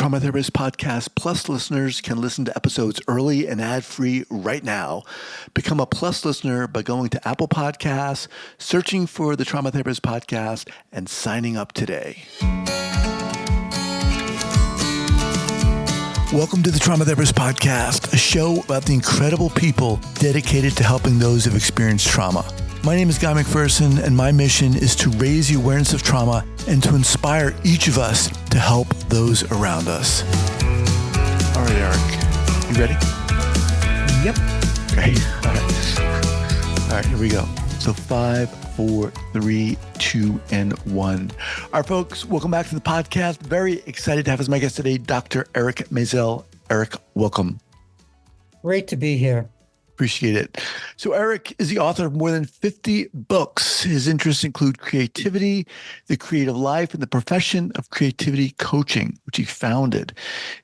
Trauma Therapist Podcast Plus listeners can listen to episodes early and ad-free right now. Become a Plus listener by going to Apple Podcasts, searching for the Trauma Therapist Podcast, and signing up today. Welcome to the Trauma Therapist Podcast, a show about the incredible people dedicated to helping those who've experienced trauma. My name is Guy McPherson, and my mission is to raise the awareness of trauma and to inspire each of us to help those around us. All right, Eric, you ready? Yep. Okay. All right, here we go. So 5, 4, 3, 2, and 1. All right, folks, welcome back to the podcast. Very excited to have as my guest today, Dr. Eric Maisel. Eric, welcome. Great to be here. Appreciate it. So Eric is the author of more than 50 books. His interests include creativity, the creative life, and the profession of creativity coaching, which he founded.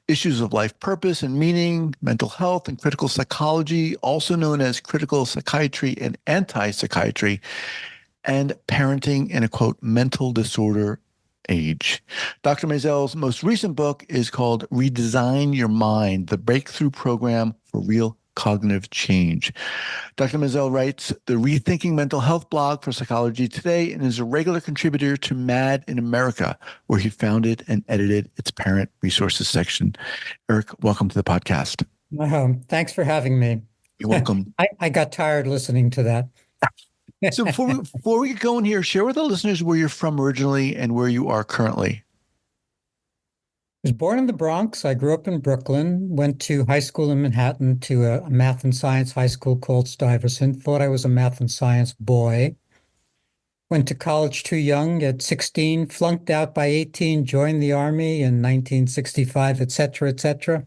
Issues of life purpose and meaning, mental health, and critical psychology, also known as critical psychiatry and anti-psychiatry, and parenting in a, quote, mental disorder age. Dr. Maisel's most recent book is called Redesign Your Mind, the Breakthrough Program for Real Cognitive Change. Dr. Maisel writes the Rethinking Mental Health blog for Psychology Today and is a regular contributor to Mad in America, where he founded and edited its parent resources section. Eric, welcome to the podcast. Thanks for having me. You're welcome. I got tired listening to that. So before we get going here, share with the listeners where you're from originally and where you are currently. I was born in the Bronx. I grew up in Brooklyn, went to high school in Manhattan to a math and science high school called Stuyvesant. Thought I was a math and science boy. Went to college too young at 16, flunked out by 18, joined the Army in 1965, et cetera, et cetera.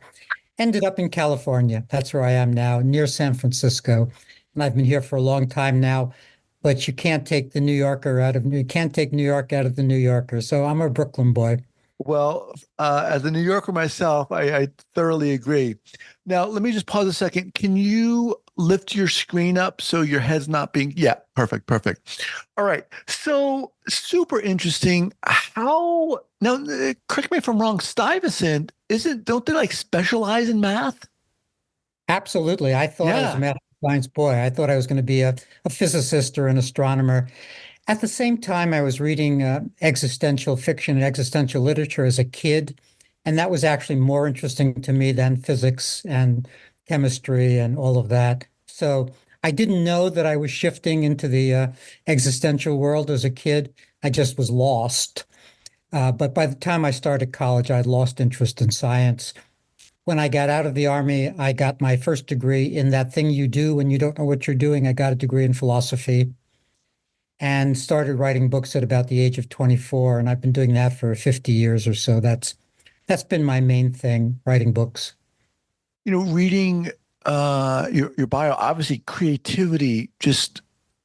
Ended up in California. That's where I am now, near San Francisco. And I've been here for a long time now, but you can't take New York out of the New Yorker. So I'm a Brooklyn boy. Well, as a New Yorker myself, I thoroughly agree. Now, let me just pause a second. Can you lift your screen up so your head's not being... Yeah, perfect. All right. So super interesting. Now, correct me if I'm wrong, Stuyvesant, don't they like specialize in math? Absolutely. I thought I was a math and science boy. I thought I was going to be a physicist or an astronomer. At the same time, I was reading existential fiction and existential literature as a kid, and that was actually more interesting to me than physics and chemistry and all of that. So I didn't know that I was shifting into the existential world as a kid. I just was lost. But by the time I started college, I'd lost interest in science. When I got out of the Army, I got my first degree in that thing you do when you don't know what you're doing. I got a degree in philosophy and started writing books at about the age of 24. And I've been doing that for 50 years or so. That's been my main thing, writing books. Reading your bio, obviously creativity just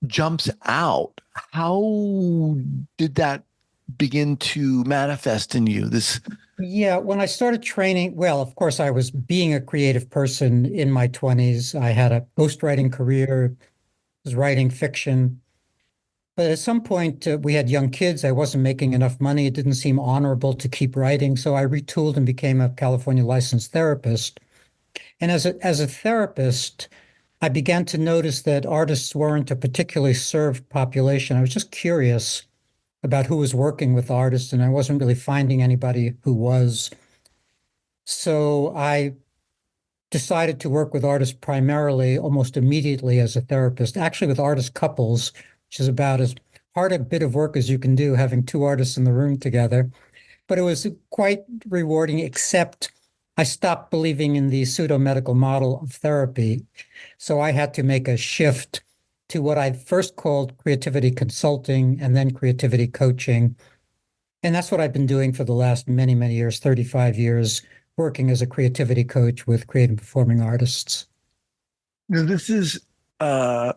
jumps out. How did that begin to manifest in you? Yeah, when I started training, well, of course, I was being a creative person in my 20s. I had a ghostwriting career, was writing fiction. But at some point, we had young kids. I wasn't making enough money. It didn't seem honorable to keep writing. So I retooled and became a California licensed therapist. And as a therapist, I began to notice that artists weren't a particularly served population. I was just curious about who was working with artists, and I wasn't really finding anybody who was. So I decided to work with artists primarily, almost immediately as a therapist, actually with artist couples, which is about as hard a bit of work as you can do, having two artists in the room together. But it was quite rewarding, except I stopped believing in the pseudo-medical model of therapy. So I had to make a shift to what I first called creativity consulting and then creativity coaching. And that's what I've been doing for the last many, many years, 35 years, working as a creativity coach with creative performing artists. This is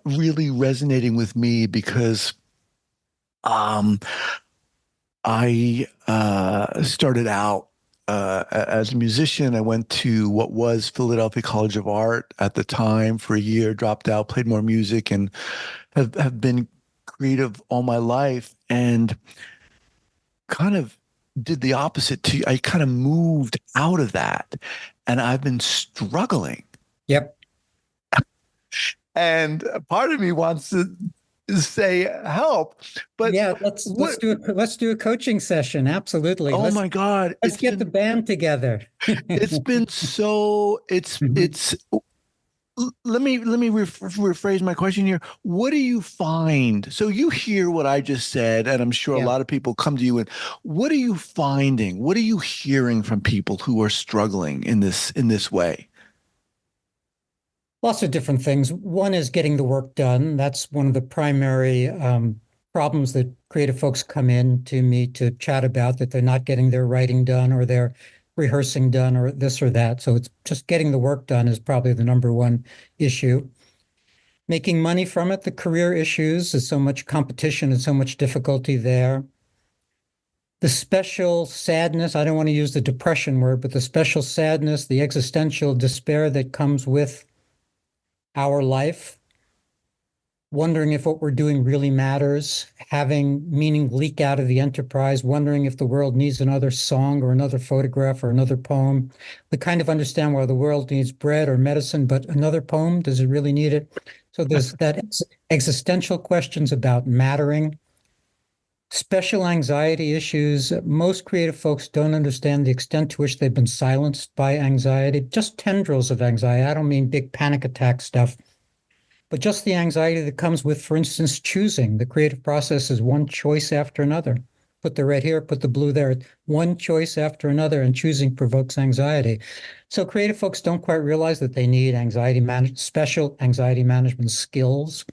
really resonating with me because I started out as a musician. I went to what was Philadelphia College of Art at the time for a year, dropped out, played more music, and have been creative all my life. And kind of did the opposite to I kind of moved out of that and I've been struggling. Yep. And part of me wants to say help, but Yeah, let's what, do a coaching session. Absolutely. oh my God, Let's get the band together. it's been so, Mhm. it's, let me rephrase my question here. What do you find? So you hear what I just said, and I'm sure a Yeah. lot of people come to you and what are you finding? What are you hearing from people who are struggling in this way? Lots of different things. One is getting the work done. That's one of the primary problems that creative folks come in to me to chat about, that they're not getting their writing done or their rehearsing done or this or that. So it's just getting the work done is probably the number one issue. Making money from it, the career issues, there's so much competition and so much difficulty there. The special sadness, I don't want to use the depression word, but the special sadness, the existential despair that comes with our life, wondering if what we're doing really matters, having meaning leak out of the enterprise, wondering if the world needs another song or another photograph or another poem. We kind of understand why the world needs bread or medicine, but another poem, does it really need it? So there's that existential questions about mattering. Special anxiety issues. Most creative folks don't understand the extent to which they've been silenced by anxiety, just tendrils of anxiety. I don't mean big panic attack stuff, but just the anxiety that comes with, for instance, choosing. The creative process is one choice after another. Put the red here, put the blue there. One choice after another, and choosing provokes anxiety. So creative folks don't quite realize that they need special anxiety management skills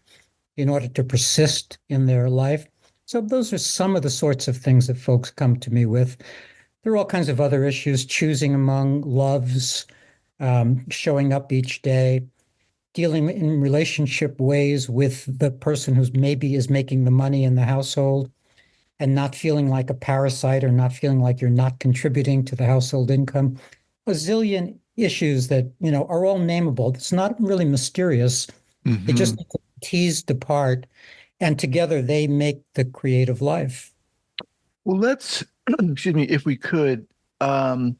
in order to persist in their life. So those are some of the sorts of things that folks come to me with. There are all kinds of other issues, choosing among loves, showing up each day, dealing in relationship ways with the person who's maybe is making the money in the household and not feeling like a parasite or not feeling like you're not contributing to the household income. A zillion issues that, are all nameable. It's not really mysterious. They just Hmm. need to be teased apart, and together they make the creative life. Well, let's, excuse me, if we could, um,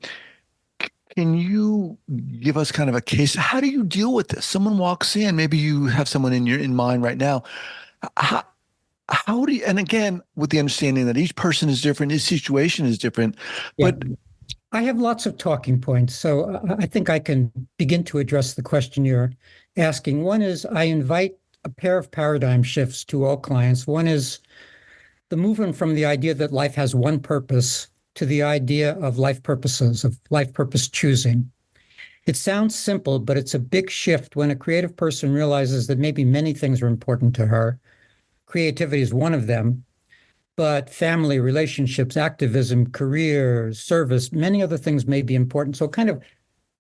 can you give us kind of a case? How do you deal with this? Someone walks in, maybe you have someone in mind right now. How, how do you, and again, with the understanding that each person is different, each situation is different, Yeah. but I have lots of talking points, so I think I can begin to address the question you're asking. One is I invite a pair of paradigm shifts to all clients. One is the movement from the idea that life has one purpose to the idea of life purposes, of life purpose choosing. It sounds simple, but it's a big shift when a creative person realizes that maybe many things are important to her. Creativity is one of them, but family, relationships, activism, career, service, many other things may be important. So it kind of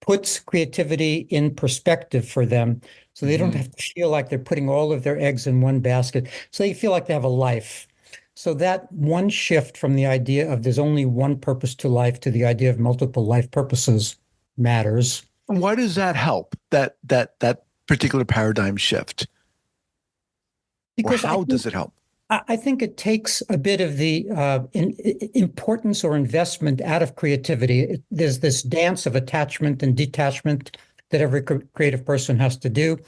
puts creativity in perspective for them. So they don't mhm. have to feel like they're putting all of their eggs in one basket. So they feel like they have a life. So that one shift from the idea of there's only one purpose to life to the idea of multiple life purposes matters. Why does that help? That particular paradigm shift, or Because how does it help? I think it takes a bit of the importance or investment out of creativity. There's this dance of attachment and detachment that every creative person has to do.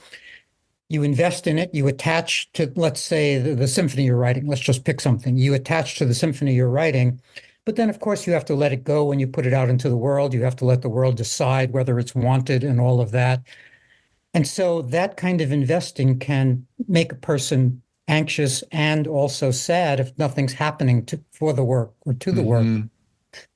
You invest in it, you attach to, let's say, the symphony you're writing. Let's just pick something. You attach to the symphony you're writing, but then, of course, you have to let it go when you put it out into the world. You have to let the world decide whether it's wanted and all of that. And so that kind of investing can make a person anxious and also sad if nothing's happening for the work or to the work. Hmm.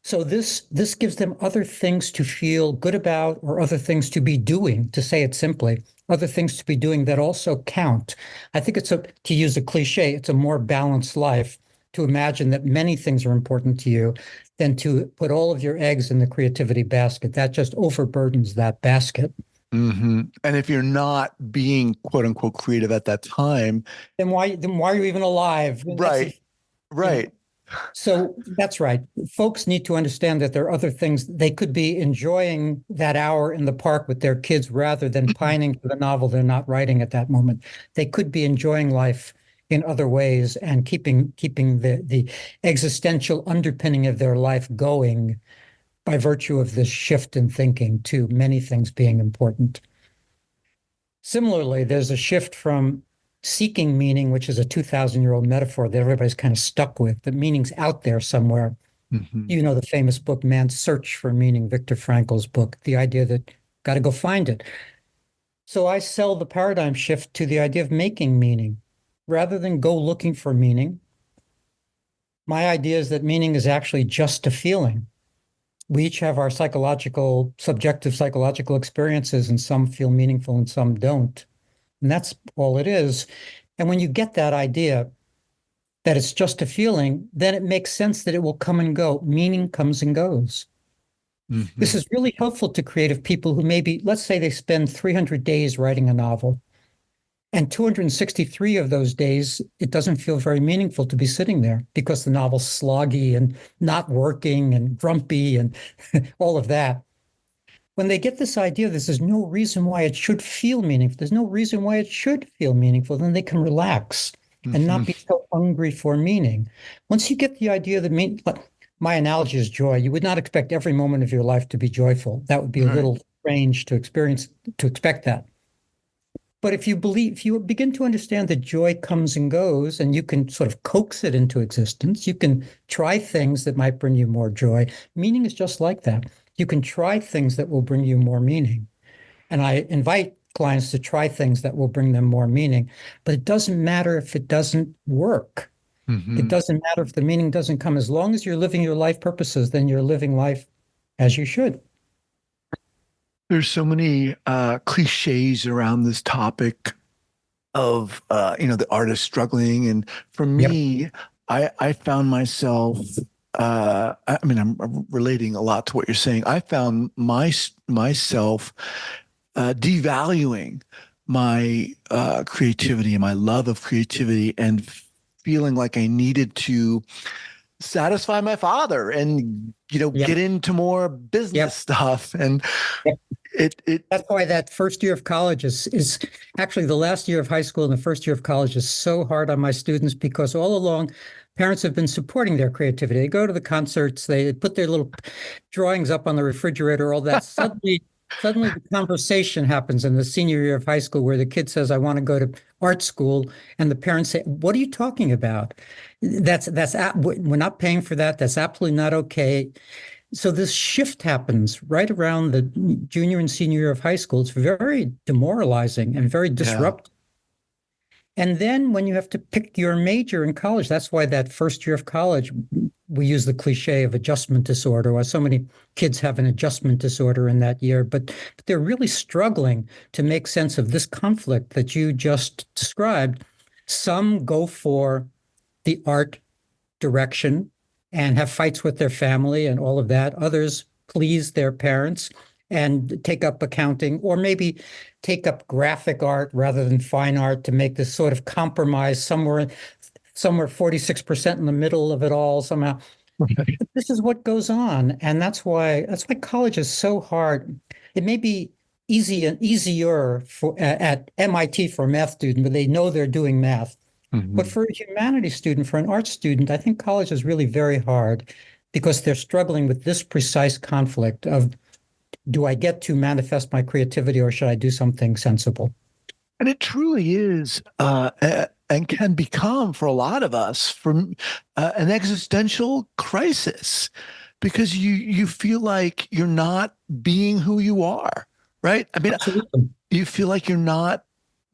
So this gives them other things to feel good about or other things to be doing, to say it simply, other things to be doing that also count. I think to use a cliche, it's a more balanced life to imagine that many things are important to you than to put all of your eggs in the creativity basket. That just overburdens that basket. Hmm. And if you're not being quote unquote creative at that time, Then why are you even alive? right, You right. know, so that's right. Folks need to understand that there are other things. They could be enjoying that hour in the park with their kids rather than pining for the novel they're not writing at that moment. They could be enjoying life in other ways and keeping the existential underpinning of their life going by virtue of this shift in thinking to many things being important. Similarly, there's a shift from seeking meaning, which is a 2,000-year-old metaphor that everybody's kind of stuck with. The meaning's out there somewhere. Hmm. You know, the famous book, Man's Search for Meaning, Viktor Frankl's book, the idea that got to go find it. So I sell the paradigm shift to the idea of making meaning. Rather than go looking for meaning, my idea is that meaning is actually just a feeling. We each have our subjective psychological experiences, and some feel meaningful and some don't. And that's all it is. And when you get that idea that it's just a feeling, then it makes sense that it will come and go. Meaning comes and goes. This Hmm. is really helpful to creative people who maybe, let's say they spend 300 days writing a novel, and 263 of those days, it doesn't feel very meaningful to be sitting there because the novel's sloggy and not working and grumpy and all of that. When they get this idea, there's no reason why it should feel meaningful. There's no reason why it should feel meaningful. Then they can relax and Hmm. not be so hungry for meaning. Once you get the idea that my analogy is joy. You would not expect every moment of your life to be joyful. That would be a Right. little strange to expect that. But if you begin to understand that joy comes and goes, and you can sort of coax it into existence, you can try things that might bring you more joy. Meaning is just like that. You can try things that will bring you more meaning. And I invite clients to try things that will bring them more meaning, but it doesn't matter if it doesn't work. It Hmm. doesn't matter if the meaning doesn't come. As long as you're living your life purposes, then you're living life as you should. There's so many cliches around this topic of the artist struggling, and for Yep. me, I found myself. I mean, I'm relating a lot to what you're saying. I found myself devaluing my creativity and my love of creativity, and feeling like I needed to satisfy my father and Yep. get into more business Yep. stuff. And Yep. it That's why that first year of college is actually the last year of high school and the first year of college is so hard on my students because all along parents have been supporting their creativity. They go to the concerts, they put their little drawings up on the refrigerator, all that. Suddenly the conversation happens in the senior year of high school where the kid says, I want to go to art school. And the parents say, what are you talking about? We're not paying for that. That's absolutely not okay. So this shift happens right around the junior and senior year of high school. It's very demoralizing and very yeah. disruptive. And then when you have to pick your major in college, that's why that first year of college, we use the cliche of adjustment disorder, why so many kids have an adjustment disorder in that year, but they're really struggling to make sense of this conflict that you just described. Some go for the art direction and have fights with their family and all of that. Others please their parents and take up accounting or maybe take up graphic art rather than fine art to make this sort of compromise somewhere 46% in the middle of it all somehow. But this is what goes on. And that's why college is so hard. It may be easier at MIT for a math student, but they know they're doing math. But Mhm. for a humanities student, for an art student, I think college is really very hard because they're struggling with this precise conflict of do I get to manifest my creativity or should I do something sensible? And it truly is, and can become for a lot of us from an existential crisis, because you feel like you're not being who you are, right? I mean, Absolutely. you feel like you're not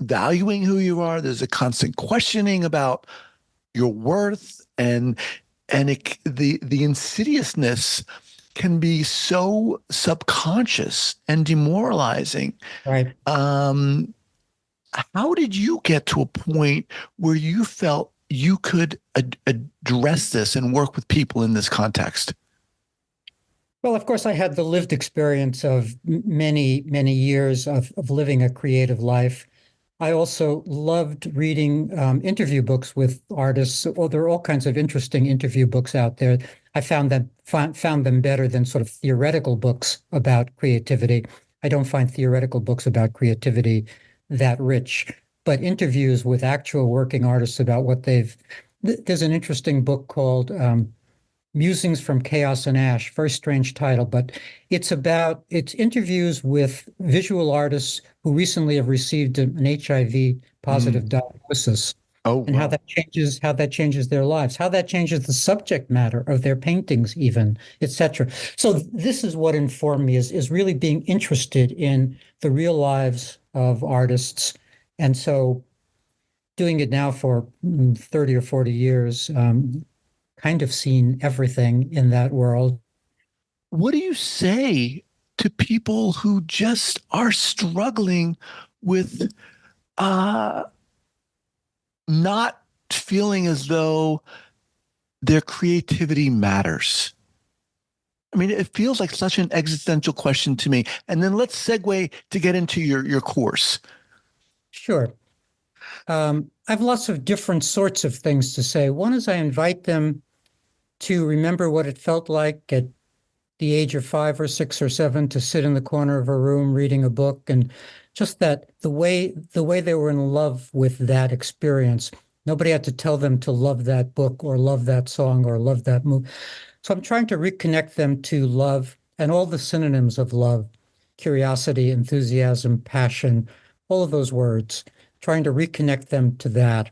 valuing who you are. There's a constant questioning about your worth, and the insidiousness can be so subconscious and demoralizing. Right. Um, how did you get to a point where you felt you could address this and work with people in this context? Well, of course, I had the lived experience of many, many years of living a creative life. I also loved reading interview books with artists. Well, there are all kinds of interesting interview books out there. I found them better than sort of theoretical books about creativity. I don't find theoretical books about creativity that rich. but interviews with actual working artists about what there's an interesting book called Musings from Chaos and Ash, very strange title, but it's interviews with visual artists who recently have received an HIV Mm. positive diagnosis Oh, and wow. how that changes their lives, how that changes the subject matter of their paintings even, etc. So this is what informed me is really being interested in the real lives of artists. And so doing it now for 30 or 40 years, kind of seen everything in that world. What do you say to people who just are struggling with uh, not feeling as though their creativity matters? I mean, it feels like such an existential question to me. And then let's segue to get into your course. Sure. I have lots of different sorts of things to say. One is I invite them to remember what it felt like at the age of 5 or 6 or 7 to sit in the corner of a room reading a book, and just that the way they were in love with that experience. Nobody had to tell them to love that book or love that song or love that movie. So I'm trying to reconnect them to love and all the synonyms of love: curiosity, enthusiasm, passion, all of those words, trying to reconnect them to that.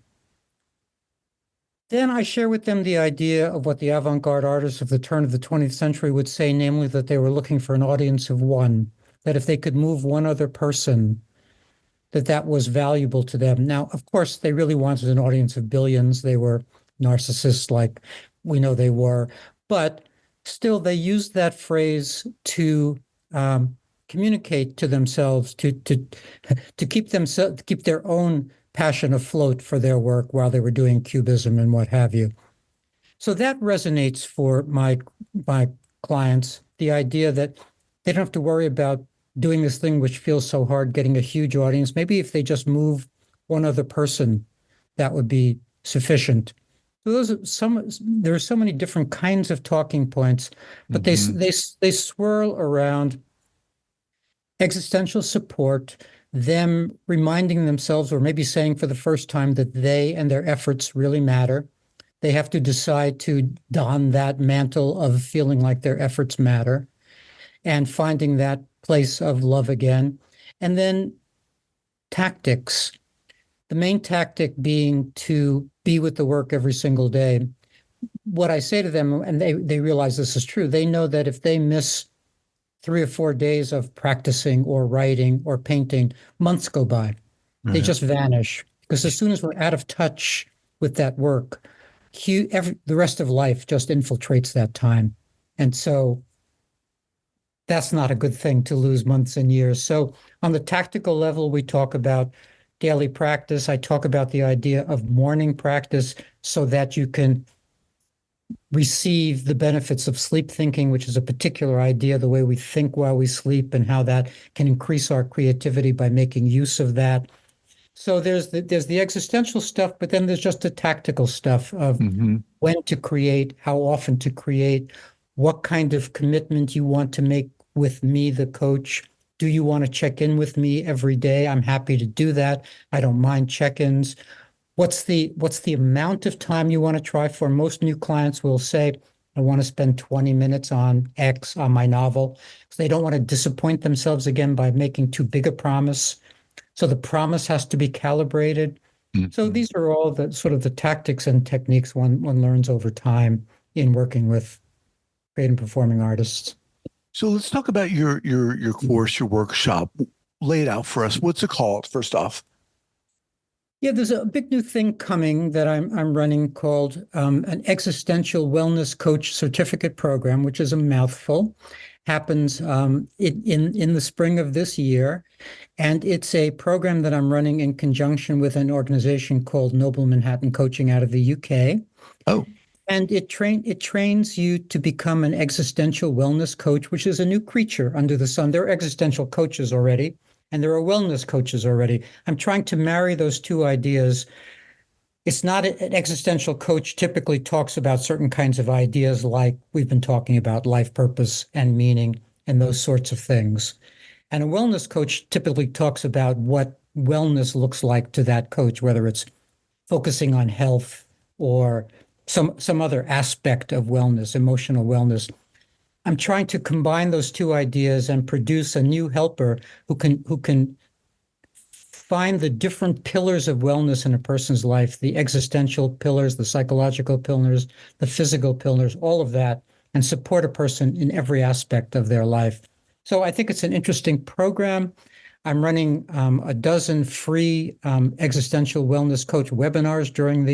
Then I share with them the idea of what the avant-garde artists of the turn of the 20th century would say, namely that they were looking for an audience of one, that if they could move one other person, that was valuable to them. Now, of course, they really wanted an audience of billions. They were narcissists like we know they were, but still they used that phrase to communicate to themselves, to keep themselves, keep their own passion afloat for their work while they were doing cubism and what have you. So that resonates for my clients, the idea that they don't have to worry about doing this thing which feels so hard, getting a huge audience. Maybe if they just move one other person, that would be sufficient. So there are so many different kinds of talking points, but Mm-hmm. they swirl around existential support, them reminding themselves, or maybe saying for the first time, that they and their efforts really matter. They have to decide to don that mantle of feeling like their efforts matter and finding that place of love again. And then tactics, the main tactic being to be with the work every single day. What I say to them, and they realize this is true, they know that if they miss 3 or 4 days of practicing or writing or painting, months go by. They Yeah. just vanish because as soon as we're out of touch with that work, the rest of life just infiltrates that time. And so that's not a good thing to lose months and years. So on the tactical level, we talk about daily practice. I talk about the idea of morning practice so that you can receive the benefits of sleep thinking, which is a particular idea, the way we think while we sleep and how that can increase our creativity by making use of that. So there's the existential stuff, but then there's just the tactical stuff of Mm-hmm. when to create, how often to create, what kind of commitment you want to make with me, the coach. Do you want to check in with me every day? I'm happy to do that. I don't mind check-ins. What's the amount of time you want to try for? Most new clients will say, I want to spend 20 minutes on X on my novel. So they don't want to disappoint themselves again by making too big a promise. So the promise has to be calibrated. So Mm-hmm. these are all the sort of the tactics and techniques one learns over time in working with creative and performing artists. So let's talk about your course, your workshop. Lay it out for us. What's it called, first off? Yeah, there's a big new thing coming that I'm running called an Existential Wellness Coach Certificate Program, which is a mouthful. Happens in the spring of this year, and it's a program that I'm running in conjunction with an organization called Noble Manhattan Coaching out of the UK. Oh, And it trains you to become an existential wellness coach, which is a new creature under the sun. There are existential coaches already, and there are wellness coaches already. I'm trying to marry those two ideas. It's not an existential coach typically talks about certain kinds of ideas like we've been talking about life purpose and meaning and those sorts of things. And a wellness coach typically talks about what wellness looks like to that coach, whether it's focusing on health or some other aspect of wellness, emotional wellness. I'm trying to combine those two ideas and produce a new helper who can find the different pillars of wellness in a person's life, the existential pillars, the psychological pillars, the physical pillars, all of that, and support a person in every aspect of their life. So I think it's an interesting program. I'm running a dozen free existential wellness coach webinars during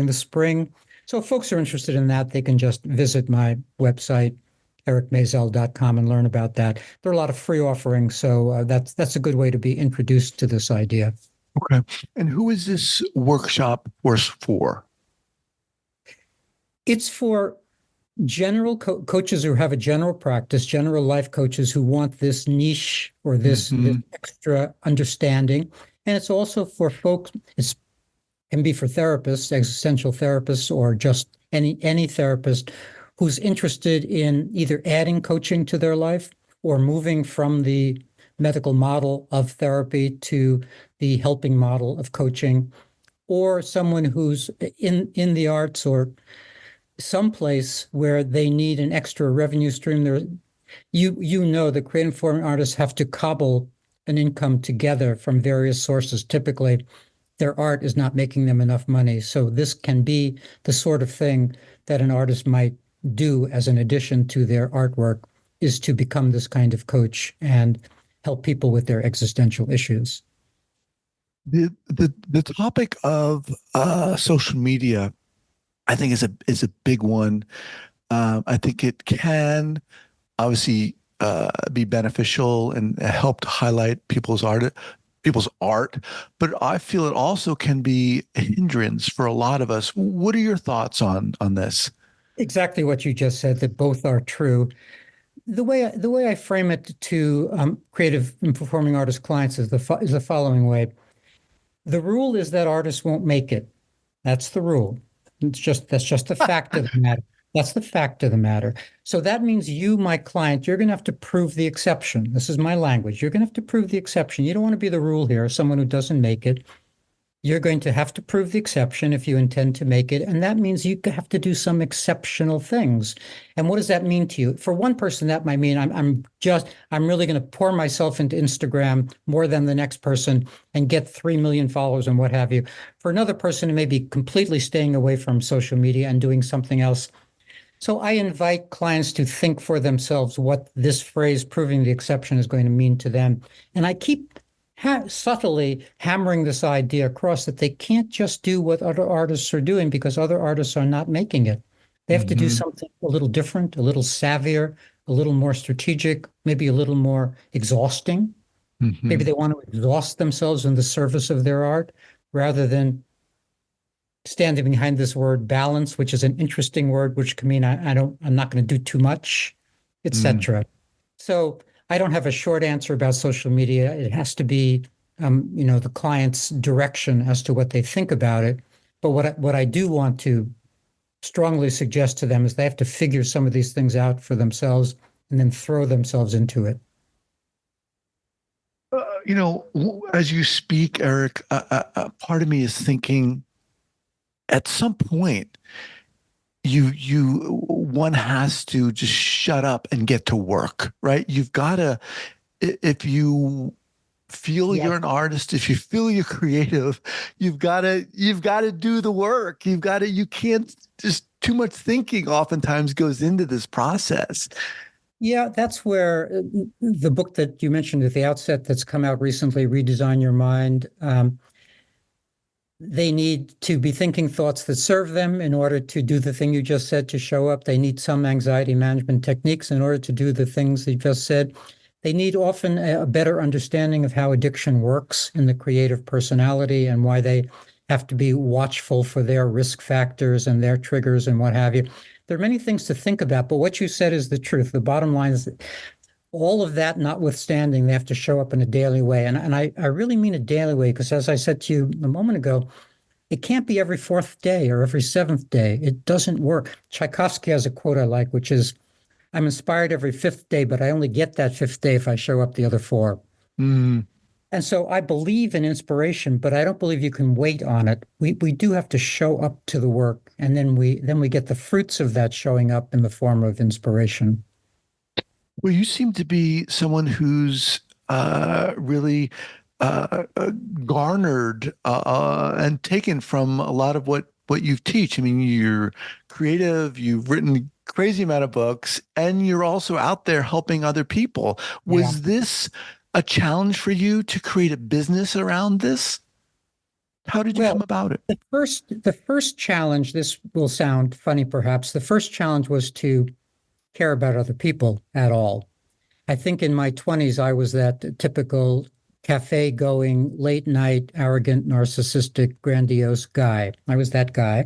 the spring. So if folks are interested in that, they can just visit my website, ericmaisel.com, and learn about that. There are a lot of free offerings, so that's a good way to be introduced to this idea. Okay. And who is this workshop course for? It's for general coaches who have a general practice, general life coaches who want this niche or this Hmm. extra understanding. And it's also for folks, it can be for therapists, existential therapists, or just any therapist who's interested in either adding coaching to their life or moving from the medical model of therapy to the helping model of coaching, or someone who's in the arts or someplace where they need an extra revenue stream. You know the creative performing artists have to cobble an income together from various sources. Typically, their art is not making them enough money. So this can be the sort of thing that an artist might do as an addition to their artwork, is to become this kind of coach and help people with their existential issues. The topic of social media, I think, is a big one. I think it can obviously be beneficial and help to highlight people's art, but I feel it also can be a hindrance for a lot of us. What are your thoughts on this? Exactly what you just said, that both are true. The way I frame it to creative and performing artist clients is the following way. The rule is that artists won't make it. That's the rule. That's just the fact of the matter. That's the fact of the matter. So that means you, my client, you're going to have to prove the exception. This is my language. You're going to have to prove the exception. You don't want to be the rule here, someone who doesn't make it. You're going to have to prove the exception if you intend to make it. And that means you have to do some exceptional things. And what does that mean to you? For one person, that might mean I'm really going to pour myself into Instagram more than the next person and get 3 million followers and what have you. For another person, it may be completely staying away from social media and doing something else. So I invite clients to think for themselves what this phrase, proving the exception, is going to mean to them. And I keep subtly hammering this idea across that they can't just do what other artists are doing because other artists are not making it. They have to do Hmm. something a little different, a little savvier, a little more strategic, maybe a little more exhausting. Maybe Hmm. they want to exhaust themselves in the service of their art rather than standing behind this word balance, which is an interesting word, which can mean I'm not going to do too much, Mm. etc. So I don't have a short answer about social media. It has to be, the client's direction as to what they think about it. But what I do want to strongly suggest to them is they have to figure some of these things out for themselves and then throw themselves into it. As you speak, Eric, part of me is thinking at some point one has to just shut up and get to work, right? You've got to, if you feel Yes. you're an artist, if you feel you're creative, you've got to do the work. You can't just too much thinking oftentimes goes into this process. Yeah, that's where the book that you mentioned at the outset that's come out recently, Redesign Your Mind, they need to be thinking thoughts that serve them in order to do the thing you just said, to show up. They need some anxiety management techniques in order to do the things you just said. They need often a better understanding of how addiction works in the creative personality and why they have to be watchful for their risk factors and their triggers and what have you. There are many things to think about, but what you said is the truth. The bottom line is that all of that notwithstanding, they have to show up in a daily way. And I really mean a daily way, because as I said to you a moment ago, it can't be every fourth day or every seventh day. It doesn't work. Tchaikovsky has a quote I like, which is, I'm inspired every fifth day, but I only get that fifth day if I show up the other four. Mm. And so I believe in inspiration, but I don't believe you can wait on it. We do have to show up to the work, and then we get the fruits of that showing up in the form of inspiration. Well, you seem to be someone who's really garnered and taken from a lot of what you teach. I mean, you're creative, you've written crazy amount of books, and you're also out there helping other people. Yeah. Was this a challenge for you to create a business around this? How did you come Well, about it? the first challenge, this will sound funny perhaps, the first challenge was to care about other people at all. I think in my 20s, I was that typical cafe going, late night, arrogant, narcissistic, grandiose guy. I was that guy.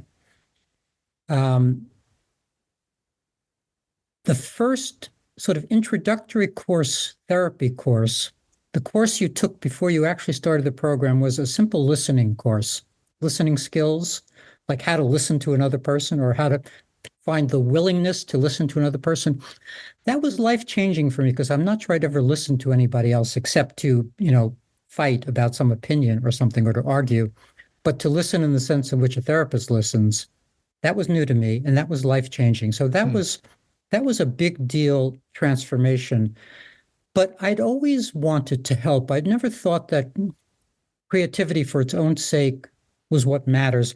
Um, the first sort of introductory course, therapy course, the course you took before you actually started the program was a simple listening course, listening skills, like how to listen to another person or how to find the willingness to listen to another person. That was life-changing for me because I'm not sure I'd ever listen to anybody else except to, fight about some opinion or something or to argue. But to listen in the sense in which a therapist listens, that was new to me and that was life-changing. So that Hmm. was a big deal transformation. But I'd always wanted to help. I'd never thought that creativity for its own sake was what matters.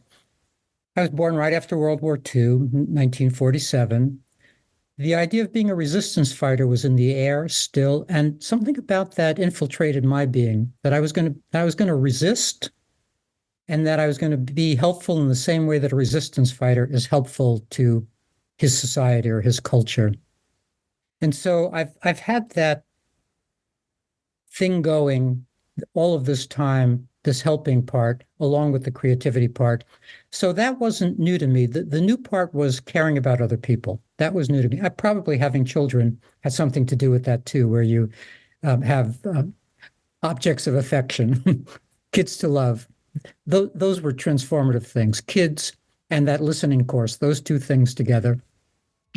I was born right after World War II, 1947. The idea of being a resistance fighter was in the air still, and something about that infiltrated my being, that I was going to resist and that I was going to be helpful in the same way that a resistance fighter is helpful to his society or his culture. And so I've had that thing going all of this time, this helping part, along with the creativity part. So that wasn't new to me. The new part was caring about other people. That was new to me. Probably having children had something to do with that too, where you have objects of affection, kids to love. Those were transformative things. Kids and that listening course, those two things together.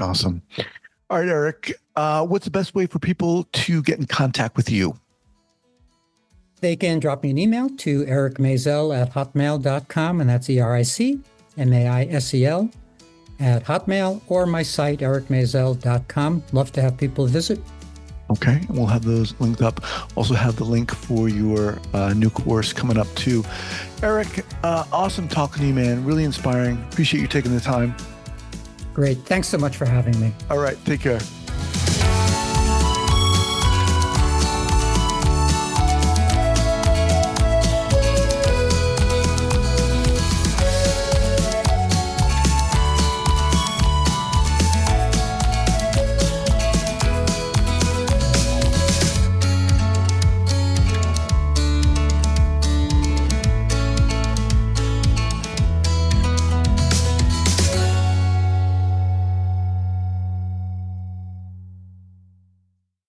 Awesome. All right, Eric. What's the best way for people to get in contact with you? They can drop me an email to ericmaisel@hotmail.com, and that's EricMaisel at Hotmail, or my site, ericmaisel.com. Love to have people visit. Okay, we'll have those linked up. Also have the link for your new course coming up too. Eric, awesome talking to you, man. Really inspiring. Appreciate you taking the time. Great. Thanks so much for having me. All right, take care.